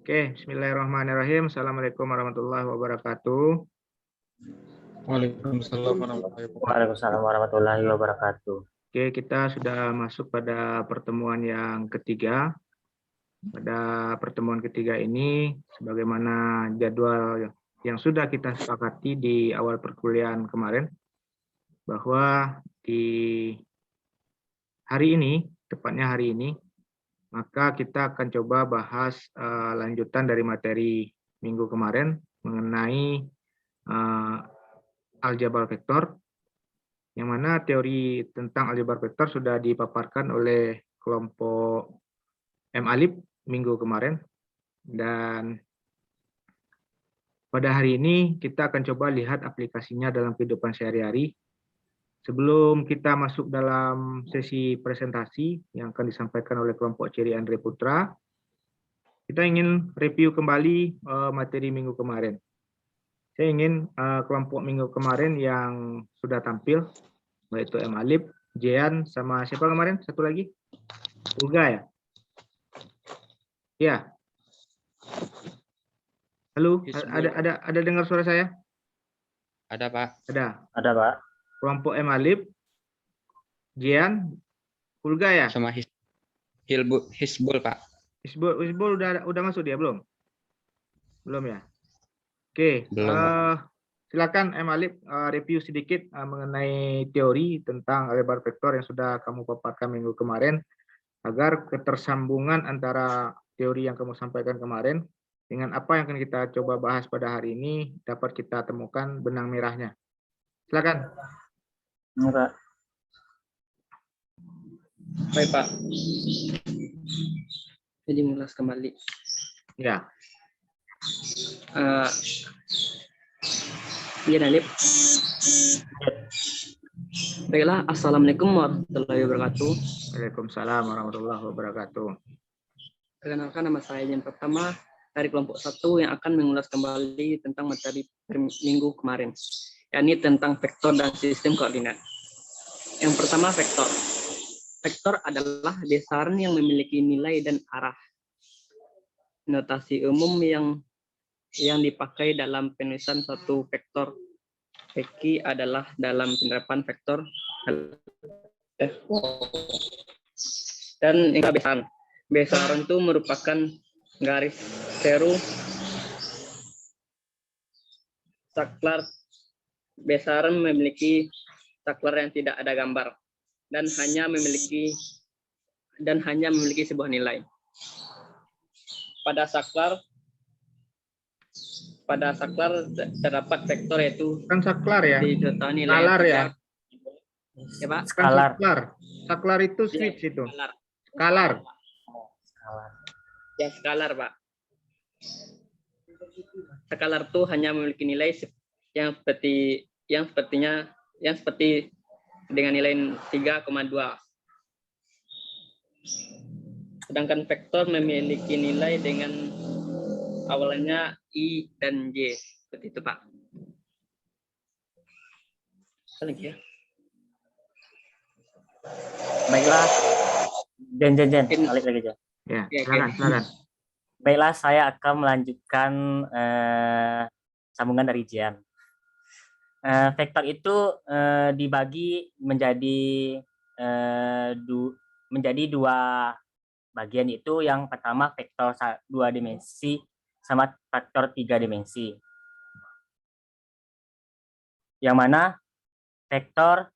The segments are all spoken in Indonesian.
Oke, bismillahirrahmanirrahim. Assalamualaikum warahmatullahi wabarakatuh. Waalaikumsalam warahmatullahi wabarakatuh. Waalaikumsalam warahmatullahi wabarakatuh. Oke, kita sudah masuk pada pertemuan yang ketiga. Pada pertemuan ketiga ini, sebagaimana jadwal yang sudah kita sepakati di awal perkuliahan kemarin, bahwa di hari ini, tepatnya hari ini, maka kita akan coba bahas lanjutan dari materi minggu kemarin mengenai aljabar vektor, yang mana teori tentang aljabar vektor sudah dipaparkan oleh kelompok M-Alif minggu kemarin. Dan pada hari ini kita akan coba lihat aplikasinya dalam kehidupan sehari-hari. Sebelum kita masuk dalam sesi presentasi yang akan disampaikan oleh kelompok Cherry Andre Putra, kita ingin review kembali materi minggu kemarin. Saya ingin kelompok minggu kemarin yang sudah tampil, yaitu M-Alif, Jean, sama siapa kemarin? Satu lagi? Uga ya? Ya. Halo, ada dengar suara saya? Ada, Pak. Ada, Pak. Kelompok M-Alif, Jean, Ulga ya? Sama Hisbul, Pak. Hisbul udah masuk dia belum? Belum ya? Oke, Belum. silakan M-Alif review sedikit mengenai teori tentang aljabar vektor yang sudah kamu paparkan minggu kemarin, agar ketersambungan antara teori yang kamu sampaikan kemarin dengan apa yang akan kita coba bahas pada hari ini dapat kita temukan benang merahnya. Silakan. Pak. Baik, Pak. Jadi mengulas kembali. Ya. Iya, Nalip. Baiklah, Assalamualaikum warahmatullahi wabarakatuh. Waalaikumsalam warahmatullahi wabarakatuh. Perkenalkan, nama saya yang pertama dari kelompok 1 yang akan mengulas kembali tentang materi minggu kemarin, yakni tentang vektor dan sistem koordinat. Yang pertama, vektor. Vektor adalah besaran yang memiliki nilai dan arah. Notasi umum yang dipakai dalam penulisan suatu vektor PQ adalah dalam penerapan vektor dan besaran. Besaran itu merupakan garis seru saklar. Besaran memiliki saklar yang tidak ada gambar dan hanya memiliki sebuah nilai. Pada saklar terdapat vektor yaitu Kan saklar ya? nilai Skalar ya? Ya, Pak. Skalar. Saklar itu switch itu. Skalar. Skalar. Ya, skalar, Pak. Skalar itu hanya memiliki nilai yang seperti dengan nilai 3,2. Sedangkan vektor memiliki nilai dengan awalnya I dan J. Seperti itu, Pak. Apa lagi ya? Baiklah. Jen. Balik lagi, Jen. Ya, silakan. Baiklah, saya akan melanjutkan sambungan dari Jian. Vektor itu dibagi menjadi dua bagian, yaitu yang pertama vektor 2 dimensi sama vektor 3 dimensi. Yang mana vektor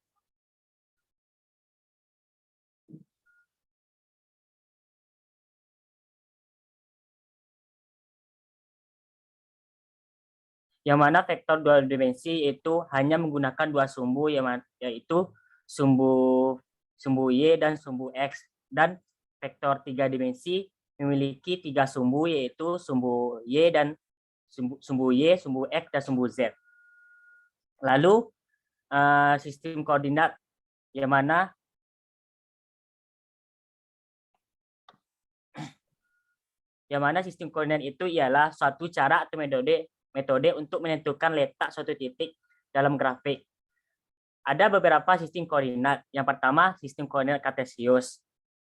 vektor 2 dimensi itu hanya menggunakan dua sumbu, yaitu sumbu Y dan sumbu X, dan vektor 3 dimensi memiliki 3 sumbu, yaitu sumbu Y dan sumbu X dan sumbu Z. Lalu sistem koordinat, yang mana sistem koordinat itu ialah suatu cara atau metode untuk menentukan letak suatu titik dalam grafik. Ada beberapa sistem koordinat. Yang pertama, sistem koordinat kartesius,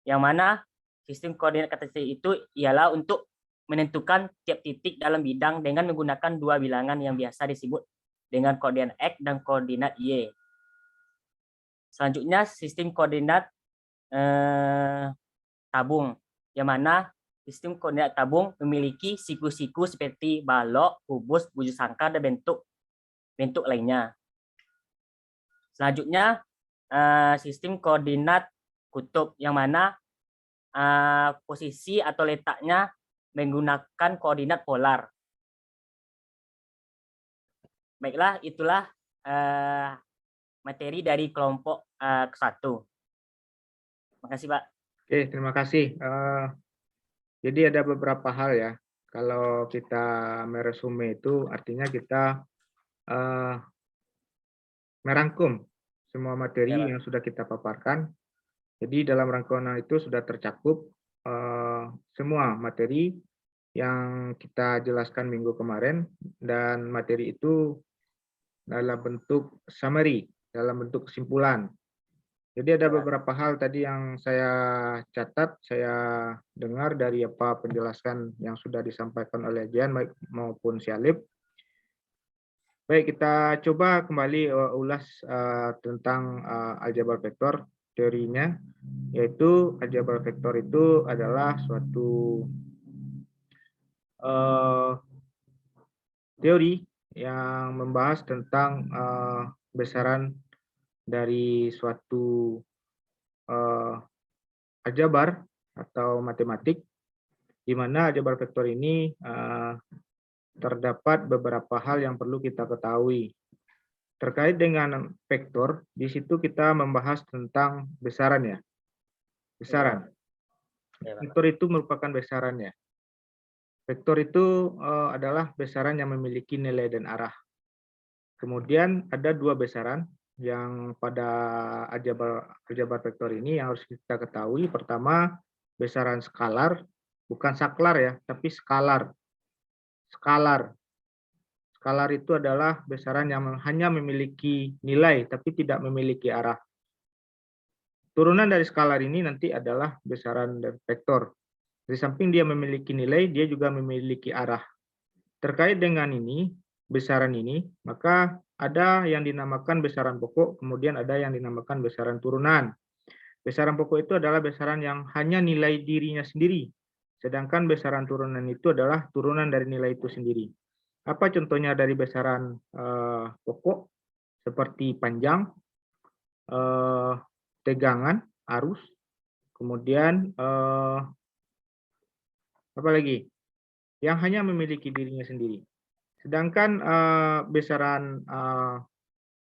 yang mana sistem koordinat kartesius itu ialah untuk menentukan tiap titik dalam bidang dengan menggunakan dua bilangan yang biasa disebut dengan koordinat X dan koordinat Y. Selanjutnya sistem koordinat tabung, yang mana sistem koordinat tabung memiliki siku-siku seperti balok, kubus, bujur sangkar, dan bentuk lainnya. Selanjutnya sistem koordinat kutub, yang mana posisi atau letaknya menggunakan koordinat polar. Baiklah, itulah materi dari kelompok ke-1. Terima kasih, Pak. Oke, terima kasih. Jadi ada beberapa hal ya. Kalau kita meresume itu artinya kita merangkum semua materi yang sudah kita paparkan. Jadi dalam rangkuman itu sudah tercakup semua materi yang kita jelaskan minggu kemarin, dan materi itu dalam bentuk summary, dalam bentuk kesimpulan. Jadi ada beberapa hal tadi yang saya catat, saya dengar dari apa penjelasan yang sudah disampaikan oleh Jian maupun Syalib. Baik, kita coba kembali ulas tentang aljabar vektor teorinya, yaitu aljabar vektor itu adalah suatu teori yang membahas tentang besaran dari suatu aljabar atau matematik, di mana aljabar vektor ini terdapat beberapa hal yang perlu kita ketahui. Terkait dengan vektor, di situ kita membahas tentang besaran ya. Besaran. Vektor itu merupakan besarannya. Vektor itu adalah besaran yang memiliki nilai dan arah. Kemudian ada dua besaran yang pada aljabar vektor ini yang harus kita ketahui. Pertama, besaran skalar, bukan saklar ya, tapi skalar. Skalar. Skalar itu adalah besaran yang hanya memiliki nilai tapi tidak memiliki arah. Turunan dari skalar ini nanti adalah besaran dari vektor. Di samping dia memiliki nilai, dia juga memiliki arah. Terkait dengan ini, besaran ini, maka ada yang dinamakan besaran pokok, kemudian ada yang dinamakan besaran turunan. Besaran pokok itu adalah besaran yang hanya nilai dirinya sendiri, sedangkan besaran turunan itu adalah turunan dari nilai itu sendiri. Apa contohnya dari besaran pokok? Seperti panjang, tegangan, arus, kemudian apa lagi? Yang hanya memiliki dirinya sendiri. Sedangkan besaran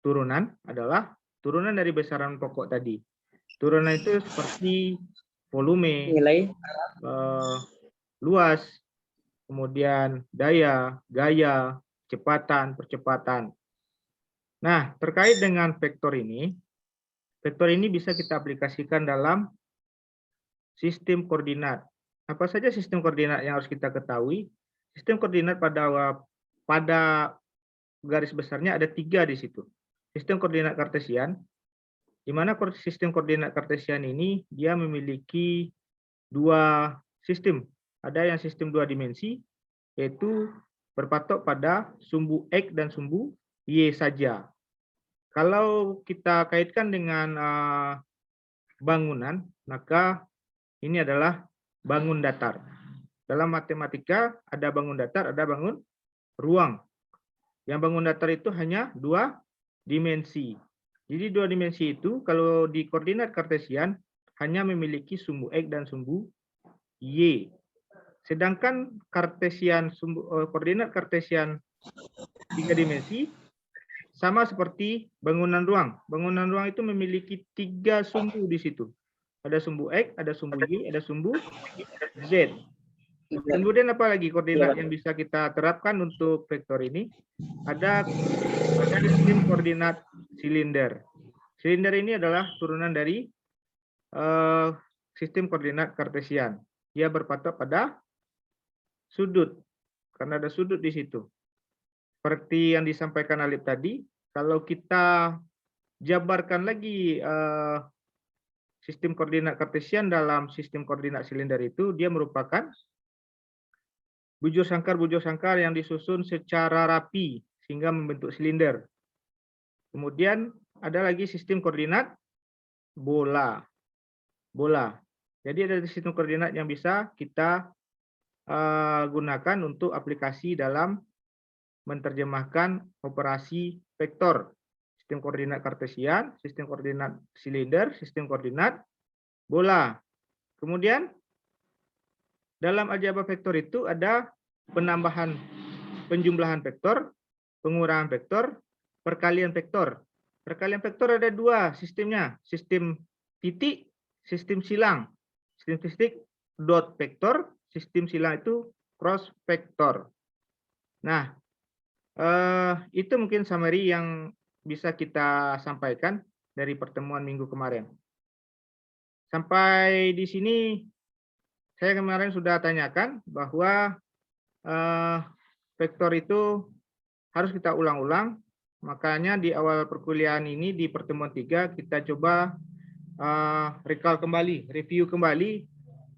turunan adalah turunan dari besaran pokok tadi. Turunan itu seperti volume, Nilai luas, kemudian daya, gaya, kecepatan, percepatan. Nah, terkait dengan vektor ini bisa kita aplikasikan dalam sistem koordinat. Apa saja sistem koordinat yang harus kita ketahui? Sistem koordinat pada garis besarnya ada 3 di situ. Sistem koordinat kartesian, di mana sistem koordinat kartesian ini dia memiliki 2 sistem. Ada yang sistem 2 dimensi, yaitu berpatok pada sumbu X dan sumbu Y saja. Kalau kita kaitkan dengan bangunan, maka ini adalah bangun datar. Dalam matematika ada bangun datar, ada bangun ruang. Yang bangun datar itu hanya 2 dimensi. Jadi 2 dimensi itu kalau di koordinat kartesian hanya memiliki sumbu X dan sumbu Y. Sedangkan koordinat kartesian 3 dimensi sama seperti bangunan ruang. Bangunan ruang itu memiliki 3 sumbu di situ. Ada sumbu X, ada sumbu Y, ada sumbu Z. Kemudian apa lagi koordinat yang bisa kita terapkan untuk vektor ini? Ada sistem koordinat silinder. Silinder ini adalah turunan dari sistem koordinat kartesian. Dia berpatok pada sudut, karena ada sudut di situ. Seperti yang disampaikan Alif tadi, kalau kita jabarkan lagi sistem koordinat kartesian dalam sistem koordinat silinder itu, dia merupakan bujur sangkar yang disusun secara rapi sehingga membentuk silinder. Kemudian ada lagi sistem koordinat bola. Jadi ada sistem koordinat yang bisa kita gunakan untuk aplikasi dalam menerjemahkan operasi vektor. Sistem koordinat kartesian, sistem koordinat silinder, sistem koordinat bola. Kemudian dalam aljabar vektor itu ada penambahan, penjumlahan vektor, pengurangan vektor, perkalian vektor. Perkalian vektor ada dua sistemnya, sistem titik, sistem silang. Sistem titik dot vektor, sistem silang itu cross vektor. Nah, itu mungkin summary yang bisa kita sampaikan dari pertemuan minggu kemarin. Sampai di sini saya kemarin sudah tanyakan bahwa vektor itu harus kita ulang-ulang. Makanya di awal perkuliahan ini di pertemuan 3 kita coba recall kembali, review kembali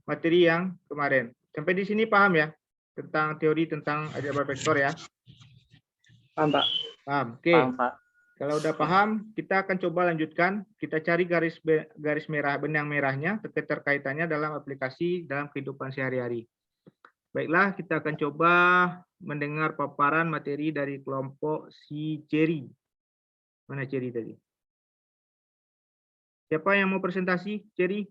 materi yang kemarin. Sampai di sini paham ya tentang teori tentang aljabar vektor ya? Paham, Pak. Paham. Oke. Paham, Pak. Kalau udah paham, kita akan coba lanjutkan. Kita cari garis merah, benang merahnya, keterkaitannya dalam aplikasi dalam kehidupan sehari-hari. Baiklah, kita akan coba mendengar paparan materi dari kelompok si Cherry. Mana Cherry tadi? Siapa yang mau presentasi, Cherry?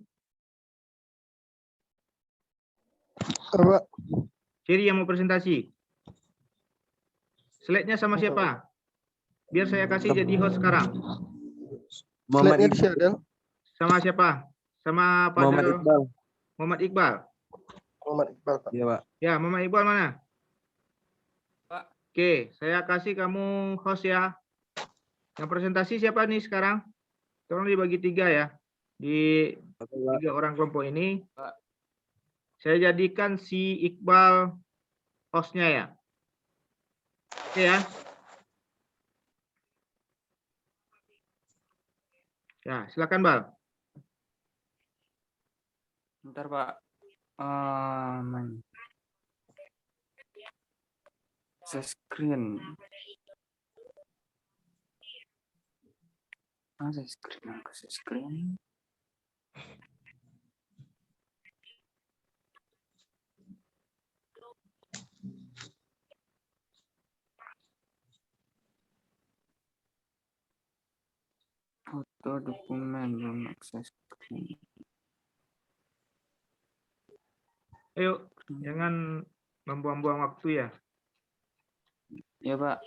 Pak. Cherry yang mau presentasi. Slide-nya sama siapa? Biar saya kasih jadi host sekarang. Slide-nya di-share. Sama siapa? Sama Pak Muhammad Iqbal. Muhammad Iqbal. Muhammad Iqbal, Pak. Iya, Pak. Ya, Muhammad Iqbal mana? Pak. Oke, saya kasih kamu host ya. Yang presentasi siapa nih sekarang? Tolong dibagi 3 ya. Di 3 orang kelompok ini. Pak. Saya jadikan si Iqbal hostnya ya. Oke ya. Ya, silakan Bal. Bentar, Pak. Share screen. Share screen. Foto dokumen belum akses screen. Ayo, jangan membuang-buang waktu ya. Ya, Pak.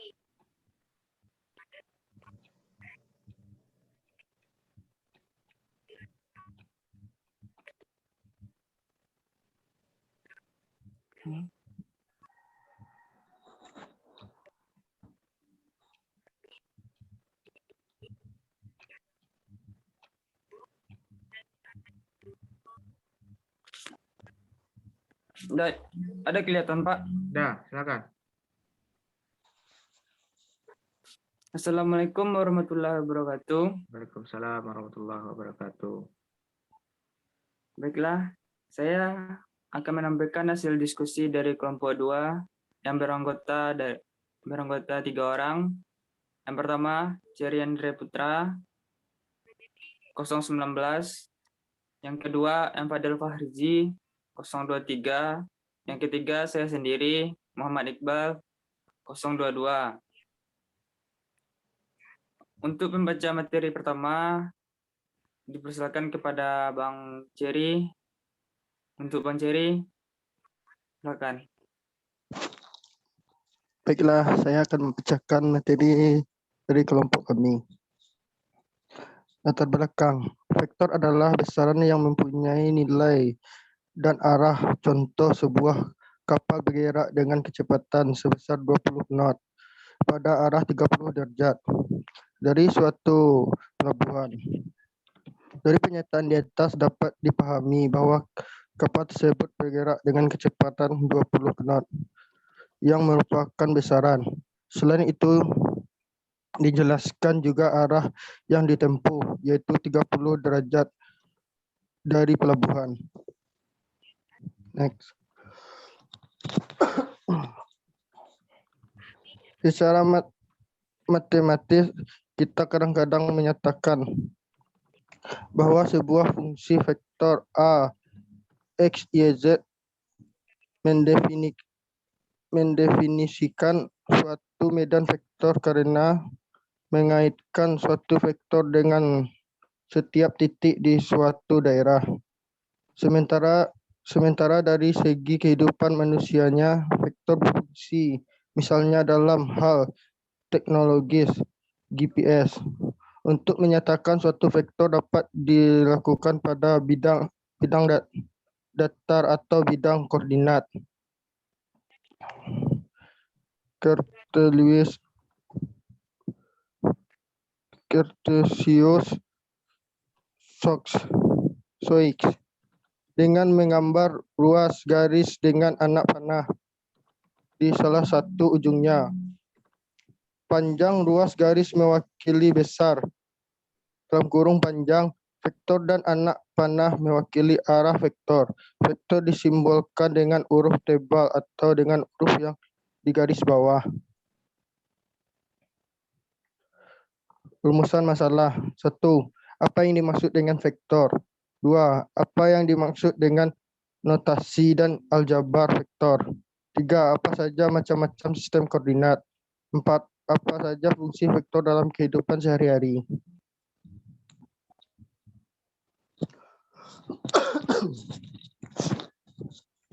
Udah ada kelihatan, Pak? Dah, silakan. Assalamualaikum warahmatullahi wabarakatuh. Waalaikumsalam warahmatullahi wabarakatuh. Baiklah, saya akan menampilkan hasil diskusi dari kelompok 2 yang beranggota 3 orang. Yang pertama, Cherry Andre Putra 019. Yang kedua, M. Fadil Fahriji 023. Yang ketiga, saya sendiri Muhammad Iqbal 022. Untuk membaca materi pertama, dipersilakan kepada Bang Cherry. Untuk Bang Cherry, silakan. Baiklah, saya akan membacakan materi dari kelompok kami. Latar belakang. Vektor adalah besaran yang mempunyai nilai dan arah. Contoh, sebuah kapal bergerak dengan kecepatan sebesar 20 knot pada arah 30 derajat dari suatu pelabuhan. Dari pernyataan di atas dapat dipahami bahwa kapal tersebut bergerak dengan kecepatan 20 knot yang merupakan besaran. Selain itu, dijelaskan juga arah yang ditempuh, yaitu 30 derajat dari pelabuhan. Next. Secara matematis, kita kadang-kadang menyatakan bahwa sebuah fungsi vektor A, X, Y, Z mendefinisikan suatu medan vektor karena mengaitkan suatu vektor dengan setiap titik di suatu daerah. Sementara dari segi kehidupan manusianya, vektor berfungsi, misalnya dalam hal teknologis, GPS. Untuk menyatakan suatu vektor dapat dilakukan pada bidang datar atau bidang koordinat. Cartesius Soix dengan menggambar ruas garis dengan anak panah di salah satu ujungnya. Panjang ruas garis mewakili besar, dalam kurung panjang, vektor dan anak panah mewakili arah vektor. Vektor disimbolkan dengan huruf tebal atau dengan huruf yang di garis bawah. Rumusan masalah. 1. Apa yang dimaksud dengan vektor? 2. Apa yang dimaksud dengan notasi dan aljabar vektor? 3. Apa saja macam-macam sistem koordinat? 4. Apa saja fungsi vektor dalam kehidupan sehari-hari?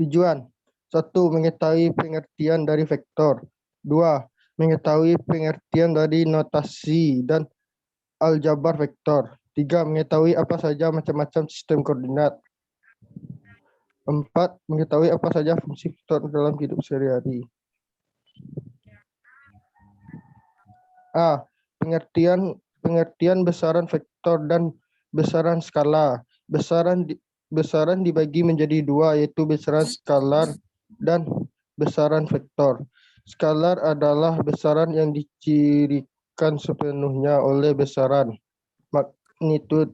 Tujuan. 1. Mengetahui pengertian dari vektor. 2. Mengetahui pengertian dari notasi dan aljabar vektor. 3. Mengetahui apa saja macam-macam sistem koordinat. 4. Mengetahui apa saja fungsi vektor dalam hidup sehari-hari. A. Pengertian besaran vektor dan besaran skala. Besaran dibagi menjadi dua, yaitu besaran skalar dan besaran vektor. Skalar adalah besaran yang dicirikan sepenuhnya oleh besaran magnitud.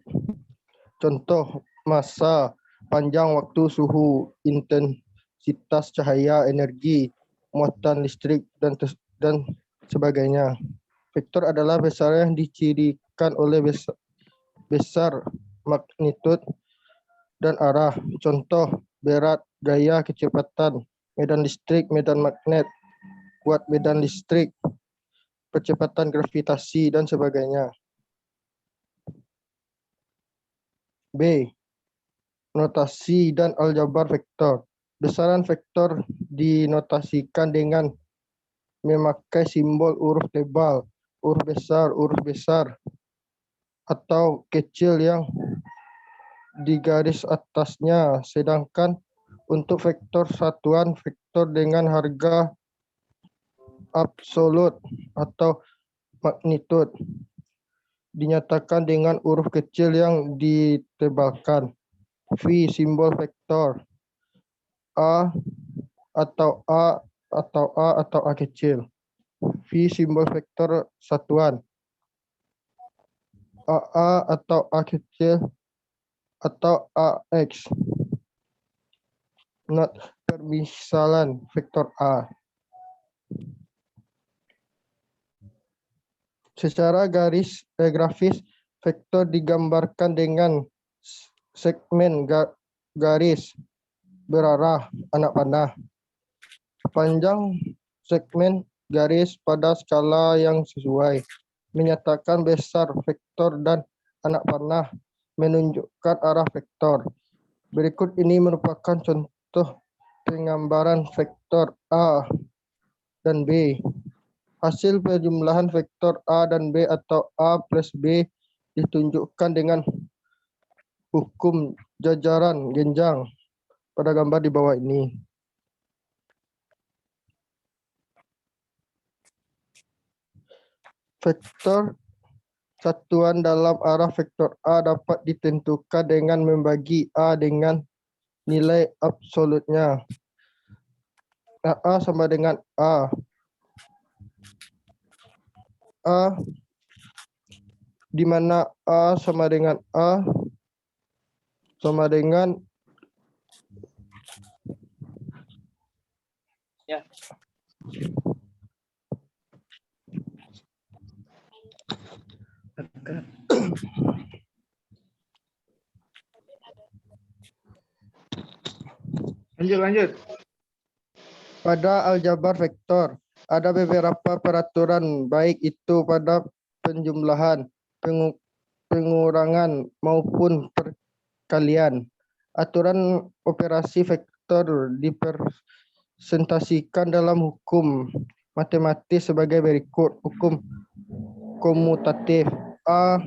Contoh, massa, panjang waktu, suhu, intensitas cahaya, energi, muatan listrik, dan sebagainya. Vektor adalah besaran yang dicirikan oleh besar magnitud dan arah. Contoh, berat, gaya, kecepatan, medan listrik, medan magnet, kuat medan listrik, percepatan gravitasi, dan sebagainya. B. Notasi dan aljabar vektor. Besaran vektor dinotasikan dengan memakai simbol huruf tebal, huruf besar, atau kecil yang di garis atasnya, sedangkan untuk vektor satuan vektor dengan harga absolut atau magnitud dinyatakan dengan huruf kecil yang ditebalkan. V, simbol vektor. A atau A kecil. V, simbol vektor satuan. AA atau A kecil atau AX. Not permisalan vektor A. Secara grafis, vektor digambarkan dengan segmen garis berarah anak panah. Panjang segmen garis pada skala yang sesuai, menyatakan besar vektor dan anak panah menunjukkan arah vektor. Berikut ini merupakan contoh penggambaran vektor A dan B. Hasil penjumlahan vektor A dan B atau A plus B ditunjukkan dengan hukum jajaran genjang pada gambar di bawah ini. Vektor satuan dalam arah vektor A dapat ditentukan dengan membagi A dengan nilai absolutnya. A sama dengan A. Di mana A sama dengan A sama dengan Lanjut. Pada aljabar vektor, ada beberapa peraturan baik itu pada penjumlahan, pengurangan maupun perkalian. Aturan operasi vektor dipresentasikan dalam hukum matematis sebagai berikut. Hukum komutatif. A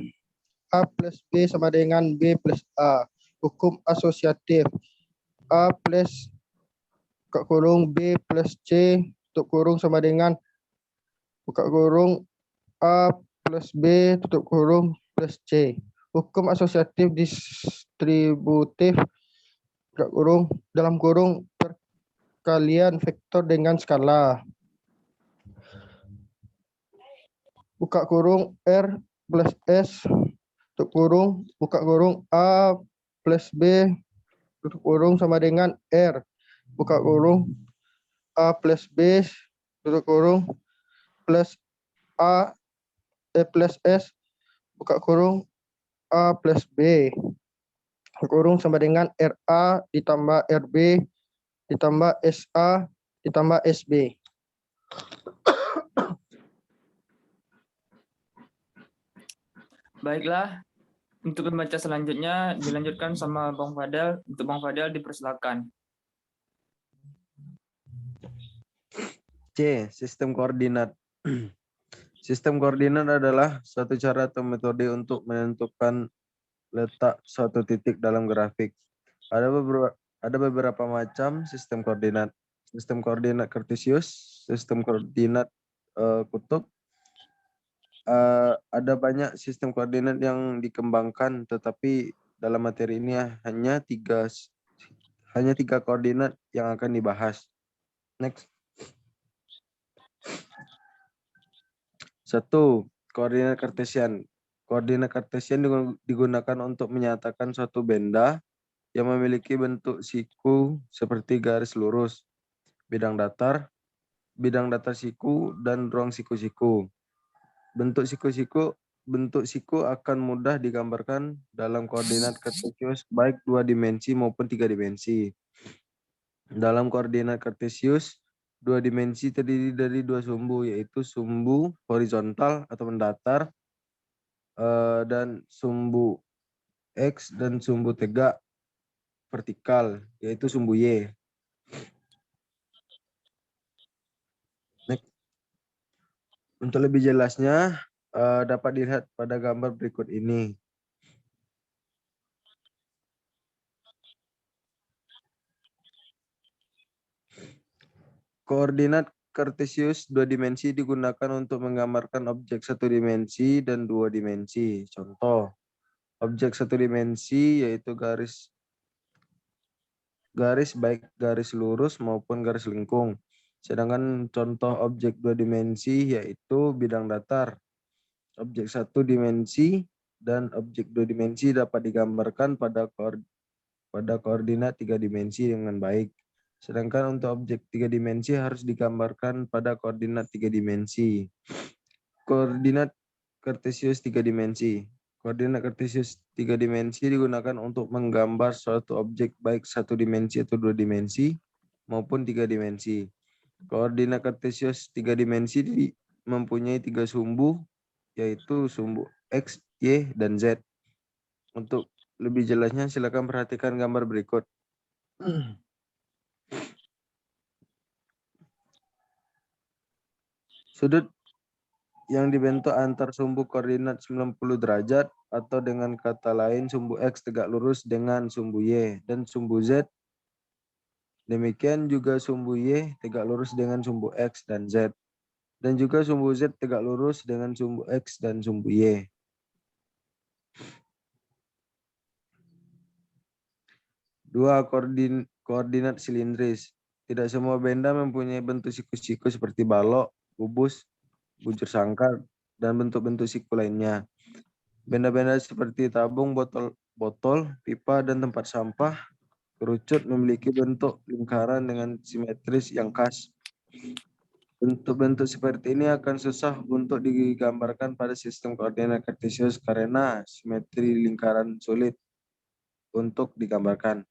plus B sama dengan B plus A. Hukum asosiatif. A plus buka kurung B plus C tutup kurung sama dengan buka kurung A plus B tutup kurung plus C. Hukum asosiatif distributif buka kurung dalam kurung perkalian vektor dengan skala. Buka kurung R plus S tutup kurung buka kurung A plus B tutup kurung sama dengan R. Buka kurung A plus B tutup kurung plus A plus S buka kurung A plus B kurung sama dengan RA ditambah RB ditambah SA ditambah SB. Baiklah, untuk pembaca selanjutnya dilanjutkan sama Bang Fadel. Untuk Bang Fadel dipersilakan. C. Sistem koordinat. Sistem koordinat adalah suatu cara atau metode untuk menentukan letak suatu titik dalam grafik. Ada beberapa macam sistem koordinat. Sistem koordinat kartesius, sistem koordinat kutub. Ada banyak sistem koordinat yang dikembangkan, tetapi dalam materi ini hanya tiga koordinat yang akan dibahas. Next. 1. Koordinat kartesian. Koordinat kartesian digunakan untuk menyatakan suatu benda yang memiliki bentuk siku seperti garis lurus, bidang datar siku, dan ruang siku-siku. Bentuk siku akan mudah digambarkan dalam koordinat kartesius baik 2 dimensi maupun 3 dimensi. Dalam koordinat kartesius, 2 dimensi terdiri dari 2 sumbu, yaitu sumbu horizontal atau mendatar dan sumbu X, dan sumbu tegak vertikal, yaitu sumbu Y. Next. Untuk lebih jelasnya, dapat dilihat pada gambar berikut ini. Koordinat kartesius 2 dimensi digunakan untuk menggambarkan objek 1 dimensi dan 2 dimensi. Contoh, objek 1 dimensi yaitu garis baik garis lurus maupun garis lengkung. Sedangkan contoh objek 2 dimensi yaitu bidang datar. Objek 1 dimensi dan objek 2 dimensi dapat digambarkan pada koordinat 3 dimensi dengan baik. Sedangkan untuk objek 3 dimensi harus digambarkan pada koordinat 3 dimensi. Koordinat kartesius 3 dimensi. Koordinat kartesius 3 dimensi digunakan untuk menggambar suatu objek baik 1 dimensi atau 2 dimensi maupun 3 dimensi. Koordinat kartesius 3 dimensi mempunyai 3 sumbu, yaitu sumbu X, Y, dan Z. Untuk lebih jelasnya silakan perhatikan gambar berikut. Sudut yang dibentuk antar sumbu koordinat 90 derajat, atau dengan kata lain sumbu X tegak lurus dengan sumbu Y dan sumbu Z. Demikian juga sumbu Y tegak lurus dengan sumbu X dan Z. Dan juga sumbu Z tegak lurus dengan sumbu X dan sumbu Y. Dua, koordinat silindris. Tidak semua benda mempunyai bentuk siku-siku seperti balok, kubus, bujur sangkar, dan bentuk-bentuk siku lainnya. Benda-benda seperti tabung, botol, pipa, dan tempat sampah kerucut memiliki bentuk lingkaran dengan simetris yang khas. Bentuk-bentuk seperti ini akan susah untuk digambarkan pada sistem koordinat kartesius karena simetri lingkaran sulit untuk digambarkan.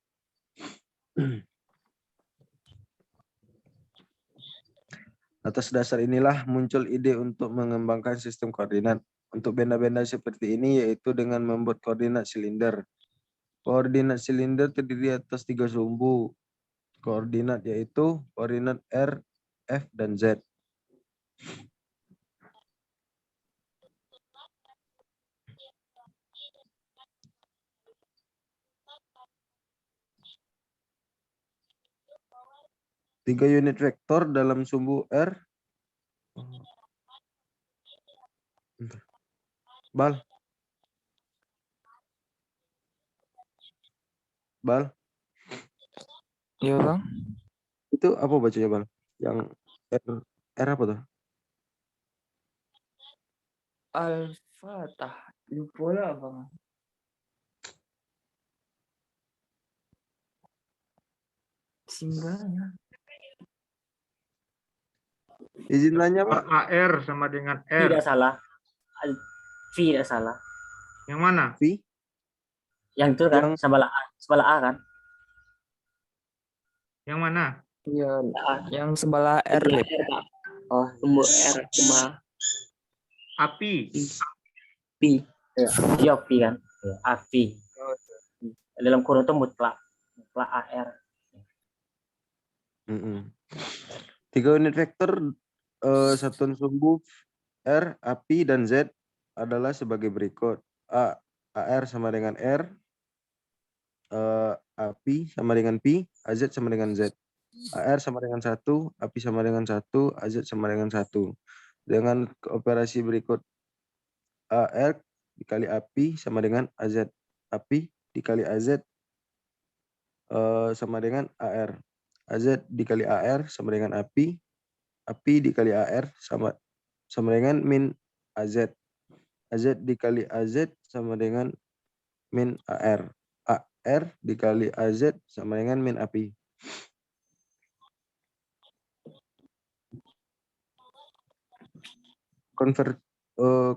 Atas dasar inilah muncul ide untuk mengembangkan sistem koordinat. Untuk benda-benda seperti ini yaitu dengan membuat koordinat silinder. Koordinat silinder terdiri atas 3 sumbu koordinat yaitu koordinat R, F, dan Z. Tiga unit vektor dalam sumbu R. Bal. Iya bang. Itu apa bacanya, Bal? Yang R apa tuh? Al-Fatah. Lupa lah bang. Simbolnya. Izin nanya, Pak. AR sama dengan R. Tidak salah. V tidak salah. Yang mana? V. Yang itu kan Yang- sebelah A kan? Yang mana? Iya. Yang sebelah R. Lip. Oh, sumbu R cuma API. P. Iya V kan? AV. Dalam kurung itu mutlak AR. Tiga unit vektor satuan sumbu R, API, dan Z adalah sebagai berikut. A, AR sama dengan R, API sama dengan P, AZ sama dengan Z. AR sama dengan 1, API sama dengan 1, AZ sama dengan 1. Dengan operasi berikut, AR dikali API sama dengan AZ. API dikali AZ sama dengan AR. AZ dikali AR sama dengan API. API dikali AR sama dengan min AZ. AZ dikali AZ sama dengan min AR. AR dikali AZ sama dengan min API.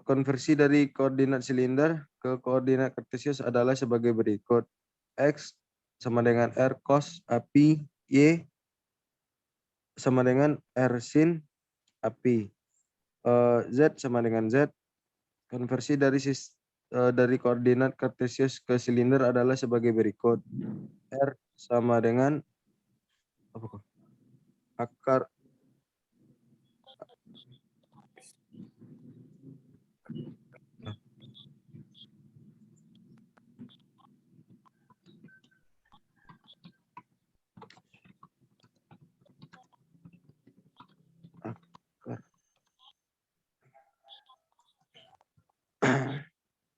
Konversi dari koordinat silinder ke koordinat kartesius adalah sebagai berikut. X sama dengan R cos API, Y sama dengan R sin API. Z sama dengan Z. Konversi dari koordinat kartesius ke silinder adalah sebagai berikut. R sama dengan akar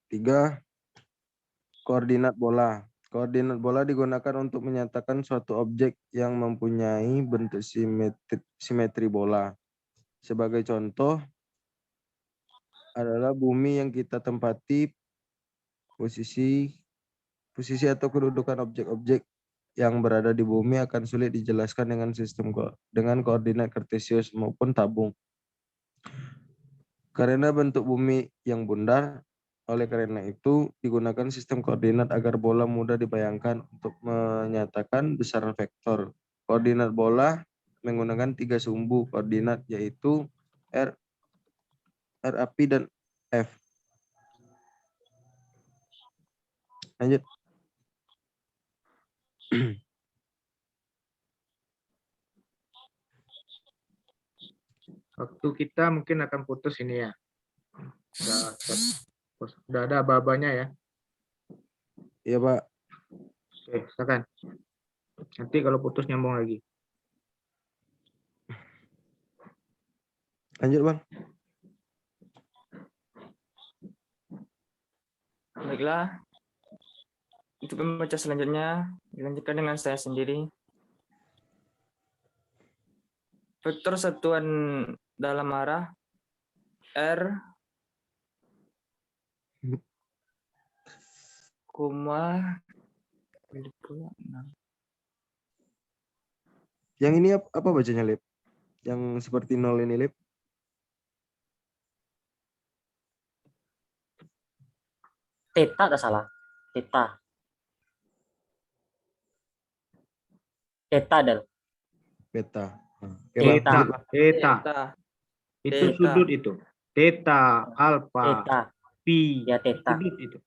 tiga koordinat bola. Koordinat bola digunakan untuk menyatakan suatu objek yang mempunyai bentuk simetri bola. Sebagai contoh adalah bumi yang kita tempati, posisi atau kedudukan objek-objek yang berada di bumi akan sulit dijelaskan dengan koordinat kartesius maupun tabung. Karena bentuk bumi yang bundar, oleh karena itu digunakan sistem koordinat agar bola mudah dibayangkan untuk menyatakan besaran vektor. Koordinat bola menggunakan 3 sumbu koordinat yaitu R, API, dan F. Lanjut. Waktu kita mungkin akan putus ini ya. Udah ada aba-abanya ya. Iya, Pak. Oke, silakan. Nanti kalau putus nyambung lagi. Lanjut, Bang. Baiklah. Untuk pembaca selanjutnya, dilanjutkan dengan saya sendiri. Vektor satuan dalam arah R, Yang ini apa bacanya, Lip? Yang seperti 0 ini, Lip? Theta tidak salah. Theta Del. Beta. Oke, Bang. Theta, theta. Theta. Itu Theta. sudut itu. Theta, alfa, Theta. pi. Ya, theta. Sudut itu.